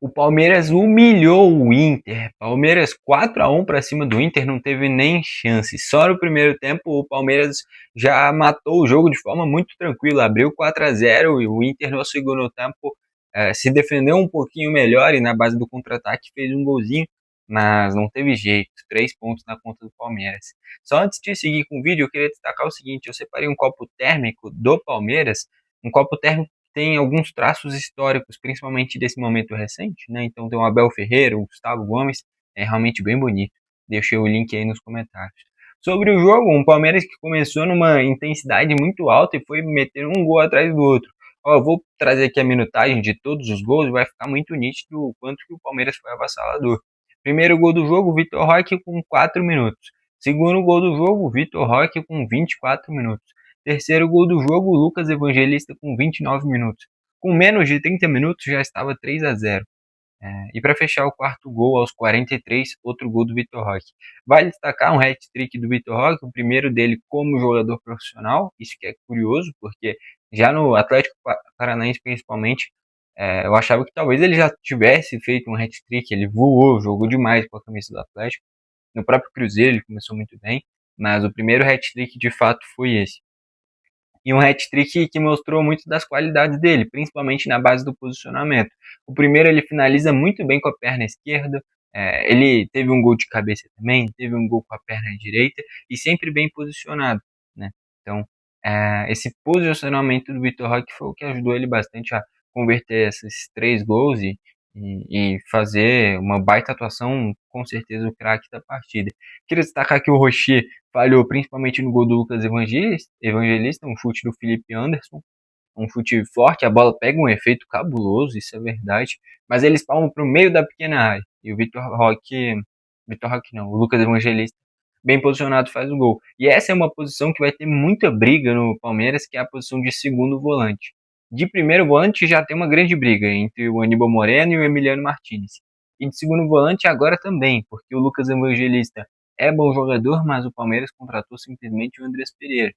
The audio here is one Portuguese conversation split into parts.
O Palmeiras humilhou o Inter. Palmeiras 4-1 para cima do Inter, não teve nem chance. Só no primeiro tempo o Palmeiras já matou o jogo de forma muito tranquila. Abriu 4-0 e o Inter no segundo tempo se defendeu um pouquinho melhor e na base do contra-ataque fez um golzinho, mas não teve jeito. 3 pontos na conta do Palmeiras. Só antes de seguir com o vídeo, eu queria destacar o seguinte: eu separei um copo térmico do Palmeiras, um copo térmico tem alguns traços históricos, principalmente desse momento recente, né? Então tem o Abel Ferreira, o Gustavo Gomes, é realmente bem bonito. Deixei o link aí nos comentários. Sobre o jogo, um Palmeiras que começou numa intensidade muito alta e foi meter um gol atrás do outro. Ó, vou trazer aqui a minutagem de todos os gols, vai ficar muito nítido o quanto que o Palmeiras foi avassalador. Primeiro gol do jogo, Vitor Roque com 4 minutos. Segundo gol do jogo, Vitor Roque com 24 minutos. Terceiro gol do jogo, Lucas Evangelista com 29 minutos. Com menos de 30 minutos já estava 3-0. E para fechar o quarto gol, aos 43, outro gol do Vitor Roque. Vale destacar um hat-trick do Vitor Roque, o primeiro dele como jogador profissional, isso que é curioso, porque já no Atlético Paranaense principalmente, eu achava que talvez ele já tivesse feito um hat-trick, ele voou, jogou demais com a camisa do Atlético. No próprio Cruzeiro ele começou muito bem, mas o primeiro hat-trick de fato foi esse. E um hat-trick que mostrou muito das qualidades dele, principalmente na base do posicionamento. O primeiro ele finaliza muito bem com a perna esquerda, ele teve um gol de cabeça também, teve um gol com a perna direita e sempre bem posicionado, né? Então, esse posicionamento do Vitor Roque foi o que ajudou ele bastante a converter esses 3 gols e fazer uma baita atuação, com certeza o craque da partida. Queria destacar que o Rocher falhou principalmente no gol do Lucas Evangelista, um chute do Felipe Anderson, um chute forte, a bola pega um efeito cabuloso, isso é verdade, mas eles palmam para o meio da pequena área, e o Vitor Roque não, o Lucas Evangelista, bem posicionado, faz o gol. E essa é uma posição que vai ter muita briga no Palmeiras, que é a posição de segundo volante. De primeiro volante já tem uma grande briga entre o Aníbal Moreno e o Emiliano Martinez. E de segundo volante agora também, porque o Lucas Evangelista é bom jogador, mas o Palmeiras contratou simplesmente o Andrés Pereira.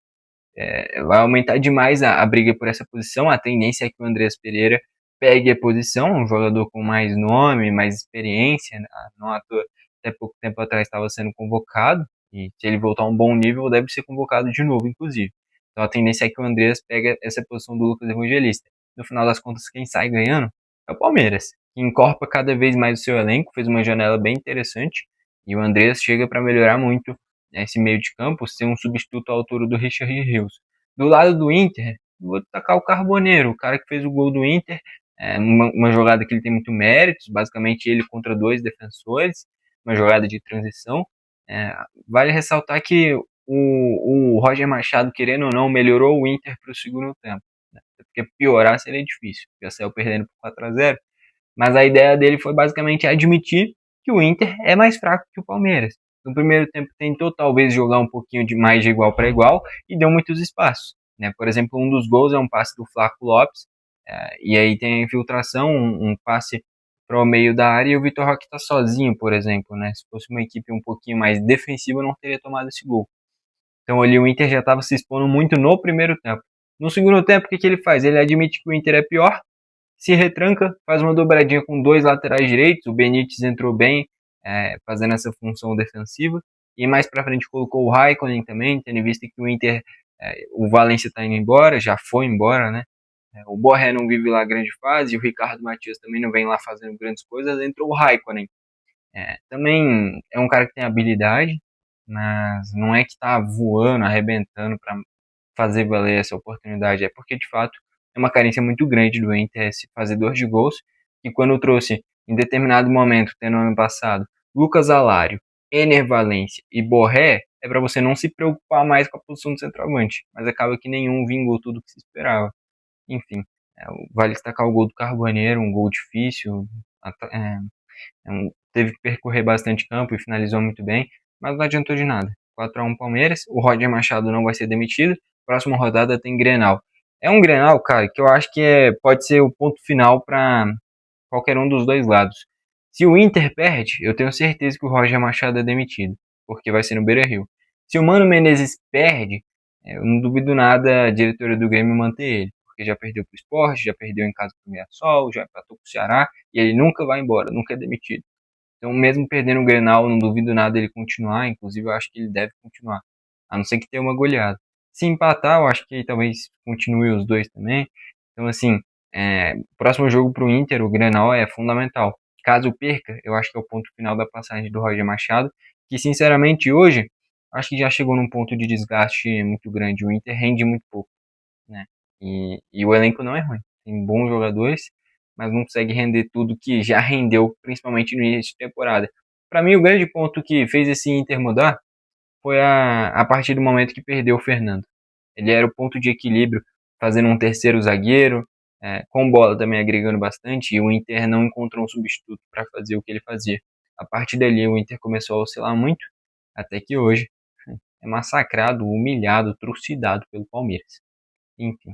Vai aumentar demais a briga por essa posição. A tendência é que o Andrés Pereira pegue a posição, um jogador com mais nome, mais experiência, né? Não à toa, até pouco tempo atrás estava sendo convocado, e se ele voltar a um bom nível, deve ser convocado de novo, inclusive. Então a tendência é que o Andrés pegue essa posição do Lucas Evangelista. No final das contas, quem sai ganhando é o Palmeiras, que encorpa cada vez mais o seu elenco, fez uma janela bem interessante, e o Andrés chega para melhorar muito esse meio de campo, ser um substituto à altura do Richard Rios. Do lado do Inter, vou destacar o Carboneiro, o cara que fez o gol do Inter, uma jogada que ele tem muito méritos, basicamente ele contra 2 defensores, uma jogada de transição. Vale ressaltar que o Roger Machado, querendo ou não, melhorou o Inter para o segundo tempo, né? Porque piorar seria difícil, já saiu perdendo por 4-0, mas a ideia dele foi basicamente admitir que o Inter é mais fraco que o Palmeiras. No primeiro tempo tentou talvez jogar um pouquinho mais de igual para igual e deu muitos espaços, né? Por exemplo, um dos gols é um passe do Flaco Lopes, e aí tem a infiltração, um passe para o meio da área e o Vitor Roque está sozinho, por exemplo, né? Se fosse uma equipe um pouquinho mais defensiva, não teria tomado esse gol. Então ali o Inter já estava se expondo muito no primeiro tempo. No segundo tempo, o que ele faz? Ele admite que o Inter é pior, se retranca, faz uma dobradinha com 2 laterais direitos, o Benítez entrou bem, fazendo essa função defensiva, e mais pra frente colocou o Raikkonen também, tendo visto que o Inter, o Valencia tá indo embora, já foi embora, né? O Borré não vive lá grande fase, o Ricardo Matias também não vem lá fazendo grandes coisas, entrou o Raikkonen. Também é um cara que tem habilidade, mas não é que tá voando, arrebentando para fazer valer essa oportunidade, é porque de fato é uma carência muito grande do Inter esse fazedor de gols, e quando trouxe em determinado momento, tendo ano passado, Lucas Alário, Ener Valencia e Borré, é para você não se preocupar mais com a posição do centroavante, mas acaba que nenhum vingou tudo o que se esperava. Enfim, vale destacar o gol do Carboneiro, um gol difícil, teve que percorrer bastante campo e finalizou muito bem, mas não adiantou de nada. 4-1 Palmeiras, o Roger Machado não vai ser demitido, próxima rodada tem Grenal. É um Grenal, cara, que eu acho que pode ser o ponto final para qualquer um dos dois lados. Se o Inter perde, eu tenho certeza que o Roger Machado é demitido, porque vai ser no Beira-Rio. Se o Mano Menezes perde, eu não duvido nada a diretoria do Grêmio manter ele, porque já perdeu pro Sport, já perdeu em casa pro Mirassol, já empatou com o Ceará, e ele nunca vai embora, nunca é demitido. Então, mesmo perdendo o Grenal, não duvido nada ele continuar, inclusive eu acho que ele deve continuar, a não ser que tenha uma goleada. Se empatar, eu acho que talvez continue os dois também. Então, assim, próximo jogo pro Inter, o Grenal é fundamental. Caso perca, eu acho que é o ponto final da passagem do Roger Machado, que sinceramente hoje, acho que já chegou num ponto de desgaste muito grande. O Inter rende muito pouco, né? E o elenco não é ruim. Tem bons jogadores, mas não consegue render tudo que já rendeu, principalmente no início de temporada. Para mim, o grande ponto que fez esse Inter mudar foi a partir do momento que perdeu o Fernando. Ele era o ponto de equilíbrio, fazendo um terceiro zagueiro, com bola também agregando bastante, e o Inter não encontrou um substituto para fazer o que ele fazia. A partir dali, o Inter começou a oscilar muito, até que hoje é massacrado, humilhado, trucidado pelo Palmeiras. Enfim,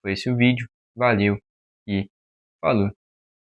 foi esse o vídeo. Valeu e falou!